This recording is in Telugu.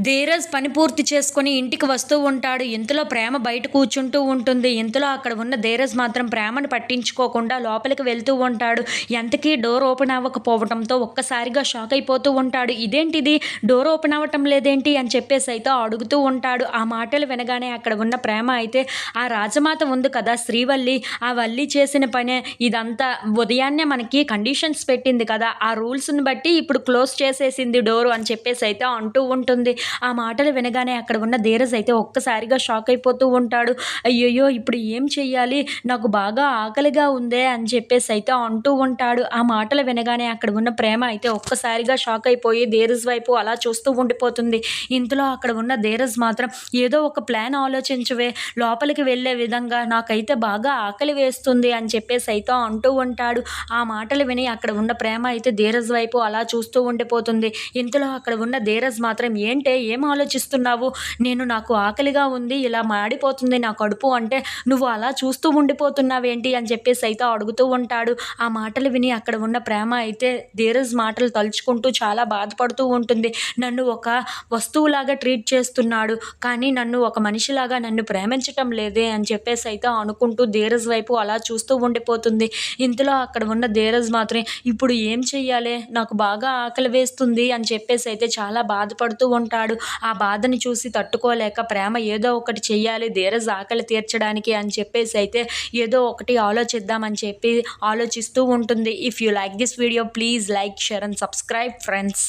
ధీరజ్ పని పూర్తి చేసుకొని ఇంటికి వస్తూ ఉంటాడు. ఇంతలో ప్రేమ బయట కూర్చుంటూ ఉంటుంది. ఇంతలో అక్కడ ఉన్న ధీరజ్ మాత్రం ప్రేమను పట్టించుకోకుండా లోపలికి వెళ్తూ ఉంటాడు. ఎంతకీ డోర్ ఓపెన్ అవ్వకపోవడంతో ఒక్కసారిగా షాక్ అయిపోతూ ఉంటాడు. ఇదేంటిది, డోర్ ఓపెన్ అవ్వటం లేదేంటి అని చెప్పేసి అయితే అడుగుతూ ఉంటాడు. ఆ మాటలు వినగానే అక్కడ ఉన్న ప్రేమ అయితే ఆ రాజమాత ఉంది కదా శ్రీవల్లి, ఆ వల్లి చేసిన పనే ఇదంతా. ఉదయాన్నే మనకి కండిషన్స్ పెట్టింది కదా, ఆ రూల్స్ని బట్టి ఇప్పుడు క్లోజ్ చేసేసింది డోరు అని చెప్పేసి అయితే అంటూ ఉంటుంది. ఆ మాటలు వినగానే అక్కడ ఉన్న ధీరజ్ అయితే ఒక్కసారిగా షాక్ అయిపోతూ ఉంటాడు. అయ్యయ్యో, ఇప్పుడు ఏం చెయ్యాలి, నాకు బాగా ఆకలిగా ఉందే అని చెప్పేసి అయితే అంటూ ఉంటాడు. ఆ మాటలు వినగానే అక్కడ ఉన్న ప్రేమ అయితే ఒక్కసారిగా షాక్ అయిపోయి ధీరజ్ వైపు అలా చూస్తూ ఉండిపోతుంది. ఇంతలో అక్కడ ఉన్న ధీరజ్ మాత్రం ఏదో ఒక ప్లాన్ ఆలోచించవే, లోపలికి వెళ్ళే విధంగా, నాకైతే బాగా ఆకలి వేస్తుంది అని చెప్పేసి అయితే అంటూ ఉంటాడు. ఆ మాటలు విని అక్కడ ఉన్న ప్రేమ అయితే ధీరజ్ వైపు అలా చూస్తూ ఉండిపోతుంది. ఇంతలో అక్కడ ఉన్న ధీరజ్ మాత్రం ఏంటే, ఏం ఆలోచిస్తున్నావు, నాకు ఆకలిగా ఉంది, ఇలా మాడిపోతుంది నా కడుపు అంటే నువ్వు అలా చూస్తూ ఉండిపోతున్నావేంటి అని చెప్పేసి అయితే అడుగుతూ ఉంటాడు. ఆ మాటలు విని అక్కడ ఉన్న ప్రేమ అయితే ధీరజ్ మాటలు తలుచుకుంటూ చాలా బాధపడుతూ ఉంటుంది. నన్ను ఒక వస్తువులాగా ట్రీట్ చేస్తున్నాడు, కానీ నన్ను ఒక మనిషిలాగా నన్ను ప్రేమించటం లేదే అని చెప్పేసి అయితే అనుకుంటూ ధీరజ్ వైపు అలా చూస్తూ ఉండిపోతుంది. ఇంతలో అక్కడ ఉన్న ధీరజ్ మాత్రం ఇప్పుడు ఏం చెయ్యాలి, నాకు బాగా ఆకలి వేస్తుంది అని చెప్పేసి అయితే చాలా బాధపడుతూ ఉంటాడు. ఆ బాధని చూసి తట్టుకోలేక ప్రేమ ఏదో ఒకటి చెయ్యాలి ధీరజ్ ఆకలి తీర్చడానికి అని చెప్పేసి అయితే ఏదో ఒకటి ఆలోచిద్దామని చెప్పి ఆలోచిస్తూ ఉంటుంది. If you like this video, please like, share and subscribe friends.